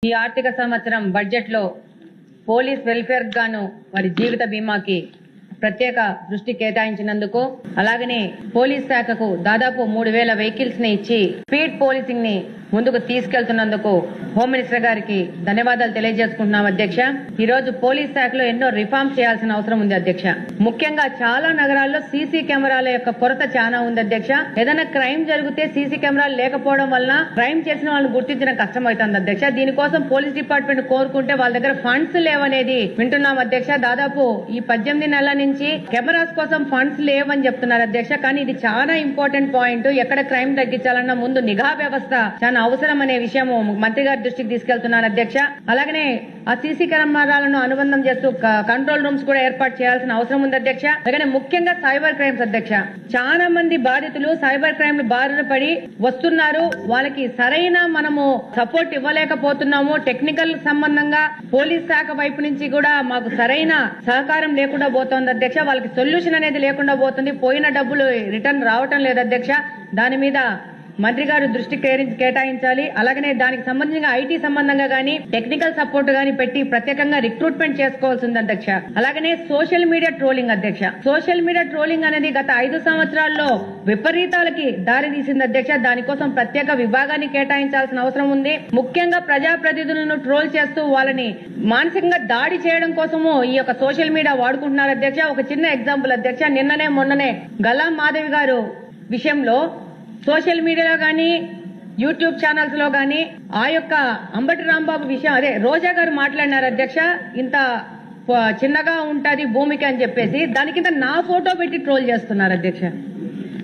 ఈ ఆర్థిక సంవత్సరం బడ్జెట్ లో పోలీస్ వెల్ఫేర్ గాను వారి జీవిత బీమాకి ప్రత్యేక దృష్టి కేటాయించినందుకు అలాగనే పోలీస్ శాఖకు దాదాపు 3000 వెహికల్స్ ని ఇచ్చి స్పీడ్ పోలీసింగ్ ని ముందుకు తీసుకెళ్తున్నందుకు హోమ్ మినిస్టర్ గారికి ధన్యవాదాలు తెలియజేసుకుంటున్నాం అధ్యక్ష। ఈ రోజు పోలీస్ శాఖలో ఎన్నో రిఫార్మ్స్ చేయాల్సిన అవసరం ఉంది అధ్యక్ష। ముఖ్యంగా చాలా నగరాల్లో సీసీ కెమెరాల యొక్క కొరత చాలా ఉంది అధ్యక్ష। ఏదైనా క్రైమ్ జరిగితే సీసీ కెమెరాలు లేకపోవడం వల్ల క్రైమ్ చేసిన వాళ్ళని గుర్తించడం కష్టమవుతుంది అధ్యక్ష। దీనికోసం పోలీస్ డిపార్ట్మెంట్ కోరుకుంటే వాళ్ళ దగ్గర ఫండ్స్ లేవనేది వింటున్నాం అధ్యక్ష। దాదాపు ఈ 18 నెలల నుంచి కెమెరాస్ కోసం ఫండ్స్ లేవని చెప్తున్నారు అధ్యక్ష। కానీ ఇది చాలా ఇంపార్టెంట్ పాయింట్। ఎక్కడ క్రైమ్ తగ్గించాలన్నా ముందు నిఘా వ్యవస్థ చాలా అవసరం అనే విషయం మంత్రి గారి దృష్టికి తీసుకెళ్తున్నారు అధ్యక్ష। అలాగనే ఆ సీసీ కెమెరాలను అనుబంధం చేస్తూ కంట్రోల్ రూమ్స్ కూడా ఏర్పాటు చేయాల్సిన అవసరం ఉంది అధ్యక్ష। అలాగనే ముఖ్యంగా సైబర్ క్రైమ్స్ అధ్యక్ష, చాలా మంది బాధితులు సైబర్ క్రైమ్ బారిన పడి వస్తున్నారు। వాళ్ళకి సరైన మనము సపోర్ట్ ఇవ్వలేకపోతున్నాము। టెక్నికల్ సంబంధంగా పోలీస్ శాఖ వైపు నుంచి కూడా మాకు సరైన సహకారం లేకుండా పోతోంది అధ్యక్ష। వాళ్ళకి సొల్యూషన్ అనేది లేకుండా పోతుంది। పోయిన డబ్బులు రిటర్న్ రావటం లేదు అధ్యక్ష। దాని మీద మంత్రి గారు దృష్టి కేటాయించాలి। అలాగనే దానికి సంబంధించిన ఐటీ సంబంధంగా గానీ టెక్నికల్ సపోర్ట్ గానీ పెట్టి ప్రత్యేకంగా రిక్రూట్మెంట్ చేసుకోవాల్సింది అధ్యక్ష। అలాగనే సోషల్ మీడియా ట్రోలింగ్ అధ్యక్ష, సోషల్ మీడియా ట్రోలింగ్ అనేది గత 5 సంవత్సరాల్లో విపరీతాలకి దారి తీసింది అధ్యక్ష। దానికోసం ప్రత్యేక విభాగాన్ని కేటాయించాల్సిన అవసరం ఉంది। ముఖ్యంగా ప్రజాప్రతినిధులను ట్రోల్ చేస్తూ వాళ్ళని మానసికంగా దాడి చేయడం కోసము ఈ యొక్క సోషల్ మీడియా వాడుకుంటున్నారు అధ్యక్ష। ఒక చిన్న ఎగ్జాంపుల్ అధ్యక్ష, మొన్ననే గల్లా మాధవి గారు విషయంలో సోషల్ మీడియాలో గానీ యూట్యూబ్ ఛానల్స్ లో గానీ ఆ యొక్క అంబటి రాంబాబు విషయం అదే రోజా గారు మాట్లాడినారు అధ్యక్ష। ఇంత చిన్నగా ఉంటది భూమికి అని చెప్పేసి దాని కింద నా ఫోటో పెట్టి ట్రోల్ చేస్తున్నారు అధ్యక్ష।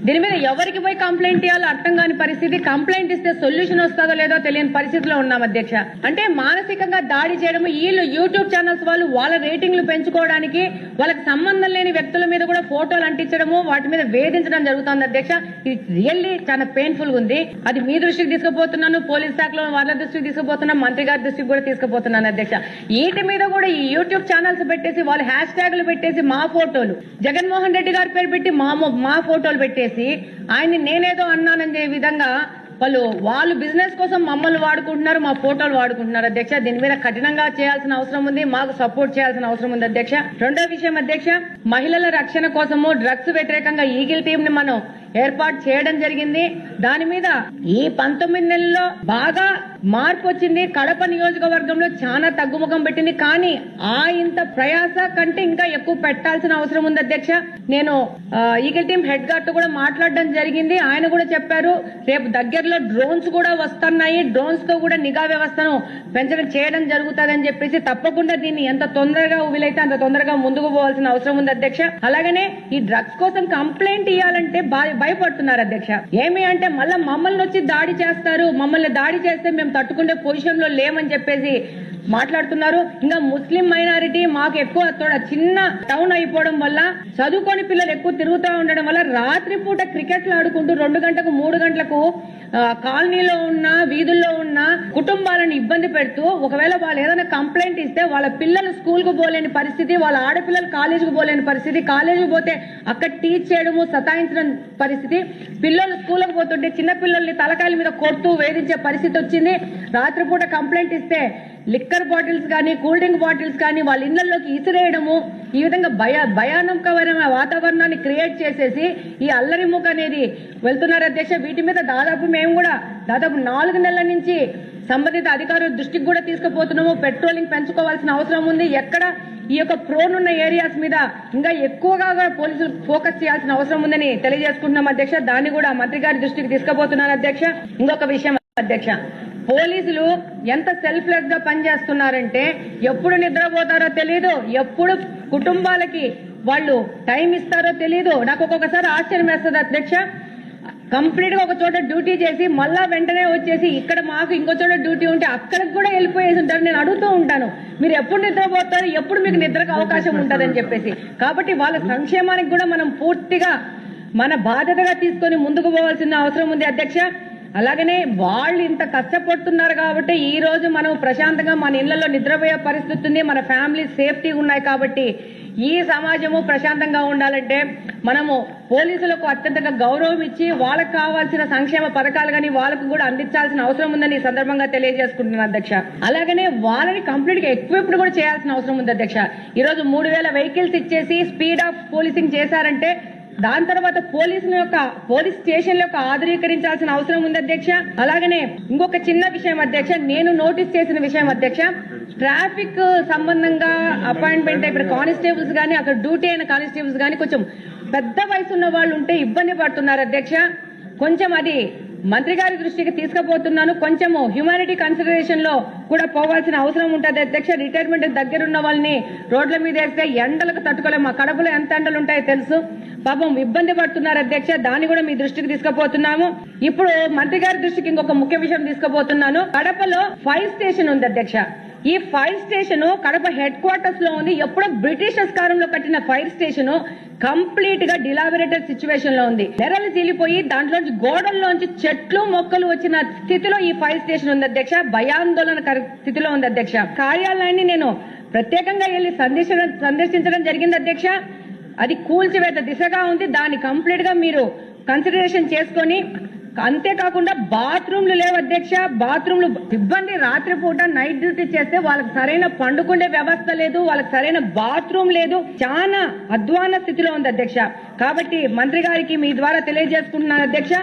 దీని మీద ఎవరికి పోయి కంప్లైంట్ ఇవ్వాలో అర్థం కాని పరిస్థితి, కంప్లైంట్ ఇస్తే సొల్యూషన్ వస్తుందో లేదో తెలియని పరిస్థితిలో ఉన్నాం అధ్యక్ష। అంటే మానసికంగా దాడి చేయడం, వీళ్ళు యూట్యూబ్ ఛానల్స్ వాళ్ళు వాళ్ళ రేటింగ్లు పెంచుకోవడానికి వాళ్ళకి సంబంధం లేని వ్యక్తుల మీద కూడా ఫోటోలు అంటించడము, వాటి మీద వేధించడం జరుగుతుంది అధ్యక్ష। ఇది రియల్లీ చాలా పెయిన్ఫుల్ గా ఉంది। అది మీ దృష్టికి తీసుకుపోతున్నాను, పోలీస్ శాఖలో వాళ్ళ దృష్టికి తీసుకుపోతున్నాను, మంత్రి గారి దృష్టికి కూడా తీసుకుపోతున్నాను అధ్యక్ష। వీటి మీద కూడా ఈ యూట్యూబ్ ఛానల్స్ పెట్టేసి వాళ్ళు హ్యాష్ ట్యాగ్లు పెట్టేసి మా ఫోటోలు, జగన్మోహన్ రెడ్డి గారి పేరు పెట్టి మా ఫోటోలు పెట్టేసి ఆయన్ని నేనేదో అన్నానని విధంగా వాళ్ళు బిజినెస్ కోసం మమ్మల్ని వాడుకుంటున్నారు, మా ఫోటోలు వాడుకుంటున్నారు అధ్యక్ష। దీని మీద కఠినంగా చేయాల్సిన అవసరం ఉంది, మాకు సపోర్ట్ చేయాల్సిన అవసరం ఉంది అధ్యక్ష। రెండో విషయం అధ్యక్ష, మహిళల రక్షణ కోసము డ్రగ్స్ వ్యతిరేకంగా ఈగిల్ టీం ని మనం ఏర్పాటు చేయడం జరిగింది। దాని మీద ఈ 19 నెలల్లో బాగా మార్పు వచ్చింది। కడప నియోజకవర్గంలో చాలా తగ్గుముఖం పెట్టింది, కానీ ఇంత ప్రయాస కంటే ఇంకా ఎక్కువ పెట్టాల్సిన అవసరం ఉంది అధ్యక్ష। నేను ఈగిల్ టీం హెడ్ గారితో కూడా మాట్లాడడం జరిగింది। ఆయన కూడా చెప్పారు రేపు దగ్గరలో డ్రోన్స్ కూడా వస్తున్నాయి, డ్రోన్స్ తో కూడా నిఘా వ్యవస్థను పెంచడం చేయడం జరుగుతుందని చెప్పేసి తప్పకుండా దీన్ని ఎంత తొందరగా వీలైతే అంత తొందరగా ముందుకు పోవాల్సిన అవసరం ఉంది అధ్యక్ష। అలాగనే ఈ డ్రగ్స్ కోసం కంప్లైంట్ ఇవ్వాలంటే భయపడుతున్నారు అధ్యక్ష। ఏమి అంటే మళ్ళా మమ్మల్ని వచ్చి దాడి చేస్తారు, మమ్మల్ని దాడి చేస్తే మేము తట్టుకునే పొజిషన్ లో లేమని చెప్పేసి మాట్లాడుతున్నారు। ఇంకా ముస్లిం మైనారిటీ మాకు ఎక్కువ చిన్న టౌన్ అయిపోవడం వల్ల చదువుకోని పిల్లలు ఎక్కువ తిరుగుతూ ఉండడం వల్ల రాత్రిపూట క్రికెట్లు ఆడుకుంటూ 2 గంటలకు 3 గంటలకు కాలనీలో ఉన్న వీధుల్లో ఉన్న కుటుంబాలను ఇబ్బంది పెడుతూ ఒకవేళ వాళ్ళు ఏదైనా కంప్లైంట్ ఇస్తే వాళ్ళ పిల్లలు స్కూల్ కు పోలేని పరిస్థితి, వాళ్ళ ఆడపిల్లలు కాలేజీకి పోలేని పరిస్థితి, కాలేజీకి పోతే అక్కడ టీచ్ చేయడము సతాయించడం పరిస్థితి, పిల్లలు స్కూల్కి పోతుంటే చిన్న పిల్లల్ని తలకాయల మీద కొడుతూ వేధించే పరిస్థితి వచ్చింది। రాత్రిపూట కంప్లైంట్ ఇస్తే లిక్కర్ బాటిల్స్ కానీ కూల్ డ్రింక్ బాటిల్స్ కానీ వాళ్ళ ఇళ్లలోకి ఇసిరేయడము, ఈ విధంగా భయానకమైన వాతావరణాన్ని క్రియేట్ చేసేసి ఈ అల్లరి ముఖ అనేది వెళ్తున్నారు అధ్యక్ష। వీటి మీద మేము కూడా దాదాపు 4 నెలల నుంచి సంబంధిత అధికారుల దృష్టికి కూడా తీసుకుపోతున్నాము। పెట్రోలింగ్ పెంచుకోవాల్సిన అవసరం ఉంది। ఎక్కడ ఈ యొక్క ప్రోన్ ఉన్న ఏరియాస్ మీద ఇంకా ఎక్కువగా పోలీసులు ఫోకస్ చేయాల్సిన అవసరం ఉందని తెలియజేసుకుంటున్నాం అధ్యక్ష। దాన్ని కూడా మంత్రి గారి దృష్టికి తీసుకుపోతున్నారు అధ్యక్ష। ఇంకొక విషయం అధ్యక్ష, పోలీసులు ఎంత సెల్ఫ్లెస్ గా పనిచేస్తున్నారంటే ఎప్పుడు నిద్రపోతారో తెలియదు, ఎప్పుడు కుటుంబాలకి వాళ్ళు టైం ఇస్తారో తెలియదు। నాకు ఒక్కొక్కసారి ఆశ్చర్యం వేస్తుంది అధ్యక్ష, కంప్లీట్ గా ఒక చోట డ్యూటీ చేసి మళ్ళా వెంటనే వచ్చేసి ఇక్కడ మాకు ఇంకో చోట డ్యూటీ ఉంటే అక్కడికి కూడా వెళ్ళిపోయేసి ఉంటారు। నేను అడుగుతూ ఉంటాను మీరు ఎప్పుడు నిద్రపోతారు, ఎప్పుడు మీకు నిద్రకు అవకాశం ఉంటుందని చెప్పేసి। కాబట్టి వాళ్ళ సంక్షేమానికి కూడా మనం పూర్తిగా మన బాధ్యతగా తీసుకొని ముందుకు పోవాల్సిన అవసరం ఉంది అధ్యక్ష। అలాగనే వాళ్ళు ఇంత కష్టపడుతున్నారు కాబట్టి ఈ రోజు మనం ప్రశాంతంగా మన ఇళ్లలో నిద్రపోయే పరిస్థితి ఉంది, మన ఫ్యామిలీ సేఫ్టీ ఉన్నాయి కాబట్టి ఈ సమాజము ప్రశాంతంగా ఉండాలంటే మనము పోలీసులకు అత్యంతగా గౌరవం ఇచ్చి వాళ్ళకు కావాల్సిన సంక్షేమ పథకాలు కానీ వాళ్ళకు కూడా అందించాల్సిన అవసరం ఉందని ఈ సందర్భంగా తెలియజేసుకుంటున్నాను అధ్యక్ష. అలాగనే వాళ్ళని కంప్లీట్ గా ఎక్విప్డ్ కూడా చేయాల్సిన అవసరం ఉంది అధ్యక్ష. ఈ రోజు 3000 వెహికల్స్ ఇచ్చేసి స్పీడ్ ఆఫ్ పోలీసింగ్ చేశారంటే దాని తర్వాత పోలీస్ స్టేషన్ యొక్క ఆధునీకరించాల్సిన అవసరం ఉంది అధ్యక్ష. అలాగనే ఇంకొక చిన్న విషయం అధ్యక్ష, నేను నోటీస్ చేసిన విషయం అధ్యక్ష, ట్రాఫిక్ సంబంధంగా అపాయింట్మెంట్ ఇప్పుడు కానిస్టేబుల్స్ గానీ అక్కడ డ్యూటీ అయిన కానిస్టేబుల్స్ గానీ కొంచెం పెద్ద వయసు ఉన్న వాళ్ళు ఉంటే ఇబ్బంది పడుతున్నారు అధ్యక్ష. కొంచెం అది మంత్రి గారి దృష్టికి తీసుకుపోతున్నాను. కొంచెము హ్యూమానిటీ కన్సిడరేషన్ లో కూడా పోవాల్సిన అవసరం ఉంటుంది అధ్యక్ష. రిటైర్మెంట్ దగ్గరున్న వాళ్ళని రోడ్ల మీద వేస్తే ఎండలకు తట్టుకోలేము. మా కడపలో ఎంత ఎండలు ఉంటాయో తెలుసు. పాపం ఇబ్బంది పడుతున్నారు అధ్యక్ష. దాన్ని కూడా మీ దృష్టికి తీసుకుపోతున్నాము. ఇప్పుడు మంత్రి గారి దృష్టికి ఇంకొక ముఖ్య విషయం తీసుకుపోతున్నాను. కడపలో ఫైర్ స్టేషన్ ఉంది అధ్యక్ష. ఈ fire station Kadapa head quarters లో ఉంది. ఎప్పుడో బ్రిటిషర్స్ కాలంలో కట్టిన ఫైర్ స్టేషన్ కంప్లీట్ గా డిలాబరేటెడ్ సిచ్యువేషన్ లో ఉంది. నెరలు చీలిపోయి దాంట్లోంచి గోడల్లోంచి చెట్లు మొక్కలు వచ్చిన స్థితిలో ఈ ఫైర్ స్టేషన్ ఉంది అధ్యక్ష. భయాందోళన స్థితిలో ఉంది అధ్యక్ష. కార్యాలయాన్ని నేను ప్రత్యేకంగా వెళ్లి సందర్శించడం జరిగింది అధ్యక్ష. అది కూల్చివేత దిశగా ఉంది. దాన్ని కంప్లీట్ గా మీరు కన్సిడరేషన్ చేసుకొని, అంతేకాకుండా బాత్రూమ్లు లేవు అధ్యక్ష. బాత్రూమ్లు సిబ్బంది రాత్రిపూట నైట్ డ్యూటీ చేస్తే వాళ్ళకి సరైన పండుకుండే వ్యవస్థ లేదు, వాళ్ళకి సరైన బాత్రూమ్ లేదు. చాలా అధ్వాన స్థితిలో ఉంది అధ్యక్ష. కాబట్టి మంత్రి గారికి మీ ద్వారా తెలియజేసుకుంటున్నాను అధ్యక్ష,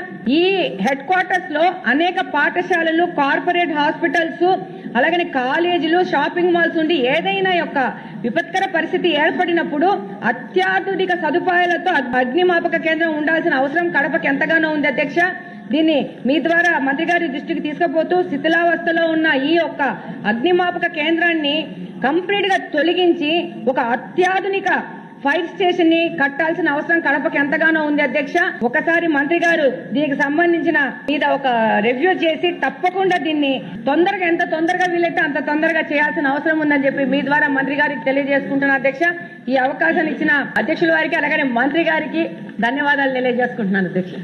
ఈ హెడ్ క్వార్టర్స్ లో అనేక పాఠశాలలు, కార్పొరేట్ హాస్పిటల్స్, అలాగనే కాలేజీలు, షాపింగ్ మాల్స్ ఉండి ఏదైనా యొక్క విపత్కర పరిస్థితి ఏర్పడినప్పుడు అత్యాధునిక సదుపాయాలతో అగ్నిమాపక కేంద్రం ఉండాల్సిన అవసరం కడపకి ఎంతగానో ఉంది అధ్యక్ష. దీన్ని మీ ద్వారా మంత్రి గారి దృష్టికి తీసుకుపోతూ శిథిలావస్థలో ఉన్న ఈ యొక్క అగ్నిమాపక కేంద్రాన్ని కంప్లీట్ గా తొలగించి ఒక అత్యాధునిక ఫైర్ స్టేషన్ ని కట్టాల్సిన అవసరం కడపకి ఎంతగానో ఉంది అధ్యక్ష. ఒకసారి మంత్రి గారు దీనికి సంబంధించిన మీద ఒక రివ్యూ చేసి తప్పకుండా దీన్ని తొందరగా ఎంత తొందరగా వీలైతే అంత తొందరగా చేయాల్సిన అవసరం ఉందని చెప్పి మీ ద్వారా మంత్రి గారికి తెలియజేసుకుంటున్నాను అధ్యక్ష. ఈ అవకాశం ఇచ్చిన అధ్యక్షుల వారికి అలాగే మంత్రి గారికి ధన్యవాదాలు తెలియజేసుకుంటున్నాను అధ్యక్ష.